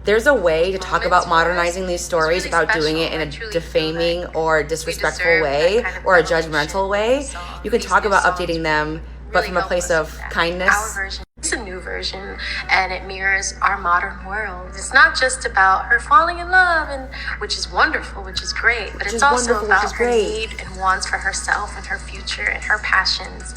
there's a way to talk about modernizing these stories without doing it in a defaming or disrespectful way or a judgmental way. You can talk about updating them, but from a place of kindness. It's a new version, and it mirrors our modern world. It's not just about her falling in love, and which is wonderful, which is great, but it's also about her need and wants for herself and her future and her passions.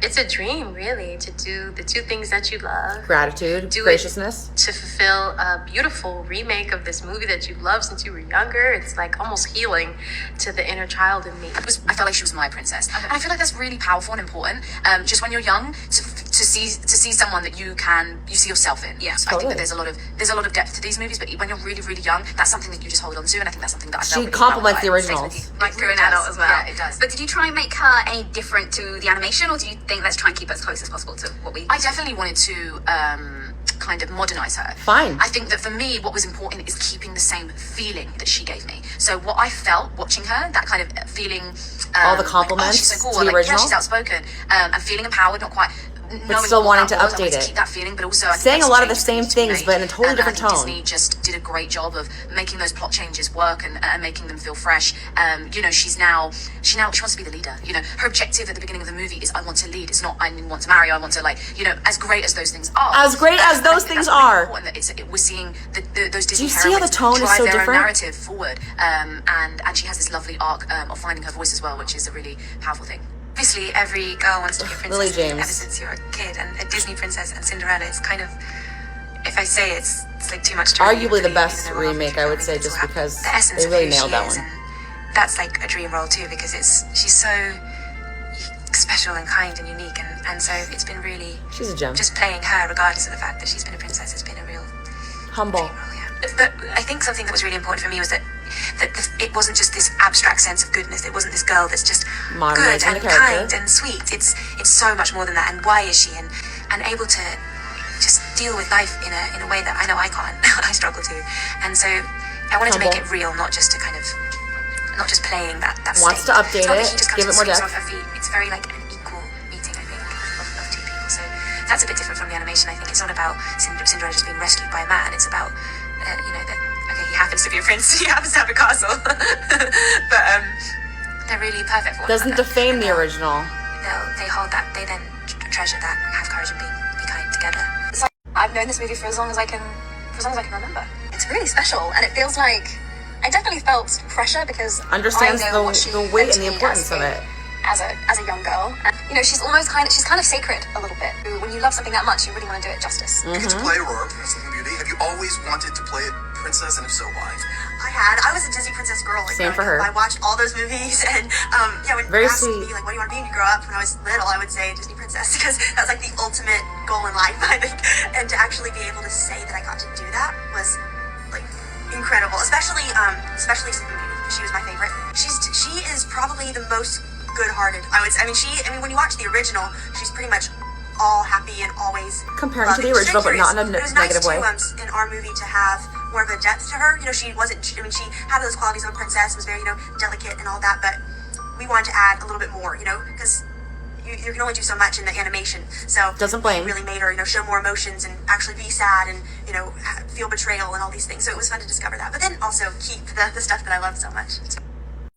It's a dream, really, to do the two things that you love. Gratitude, graciousness. To fulfill a beautiful remake of this movie that you loved since you were younger. It's like almost healing to the inner child in me. I felt like she was my princess. And I feel like that's really powerful and important. Just when you're young, to see someone that you see yourself in. Yeah, totally. I think that there's a lot of depth to these movies, but when you're really, really young, that's something that you just hold on to, and I think that's something that I felt she complements the originals. Like through an adult as well. Yeah, it does. But did you try and make her any different to the animation, or do you think let's try and keep it as close as possible to what we... I definitely wanted to kind of modernize her. Fine. I think that for me, what was important is keeping the same feeling that she gave me. So what I felt watching her, that kind of feeling... all the compliments, like, oh, she's so cool. to the original. Yeah, she's outspoken. And feeling empowered, not quite... But still wanting to update it. Keep that feeling, but also saying a lot of the same things, but in a totally different tone. Disney just did a great job of making those plot changes work and making them feel fresh. You know, she wants to be the leader. You know, her objective at the beginning of the movie is I want to lead. It's not I want to marry. I want to, like, you know, as great as those things are. As great as those things are. We're seeing those Disney heroines. Do you see how the tone is so different? Drive their own narrative forward, and she has this lovely arc of finding her voice as well, which is a really powerful thing. Obviously, every girl wants to be a princess ever since you're a kid, and a Disney princess and Cinderella is kind of, if I say it's like too much to arguably the best remake, I would say, just because they really nailed that one. That's like a dream role too, because she's so special and kind and unique, and so it's been really, she's a gem. Just playing her, regardless of the fact that she's been a princess, has been a real humble. Dream role, yeah. But I think something that was really important for me was that it wasn't just this abstract sense of goodness. It wasn't this girl that's just good and kind and sweet. It's so much more than that. And why is she? And able to just deal with life in a way that I know I can't. I struggle to. And so I wanted to make it real, not just playing that wants state. to update it, give it more depth. Off her feet. It's very like an equal meeting, I think, of two people. So that's a bit different from the animation. I think it's not about Cinderella just being rescued by a man. It's about you know, that okay, he happens to be a prince, he happens to have a castle, but they're really perfect for one doesn't another. Defame the original. They hold that, they then treasure that, have courage and be kind together. It's like I've known this movie for as long as I can remember. It's really special, and it feels like I definitely felt pressure because understands the weight and the importance of it. As a young girl, and, you know, she's kind of sacred a little bit. When you love something that much, you really want to do it justice. You get to play Aurora, Princess of Beauty. Have you always wanted to play a princess, and if so, why? I was a Disney princess girl. Like, same for her. I watched all those movies, and yeah, when very you asked sweet. me like, what do you want to be when you grow up? When I was little, I would say Disney princess because that's like the ultimate goal in life, I think. And to actually be able to say that I got to do that was like incredible, especially Sleeping Beauty. She was my favorite. She is probably the most good-hearted. I mean, when you watch the original, she's pretty much all happy and always comparing to the original, but not in a negative way. It was nice in our movie to have more of a depth to her. You know, she had those qualities of a princess, was very, you know, delicate and all that, but we wanted to add a little bit more, you know, because you can only do so much in the animation. So doesn't blame. Really made her, you know, show more emotions and actually be sad and, you know, feel betrayal and all these things. So it was fun to discover that, but then also keep the stuff that I love so much.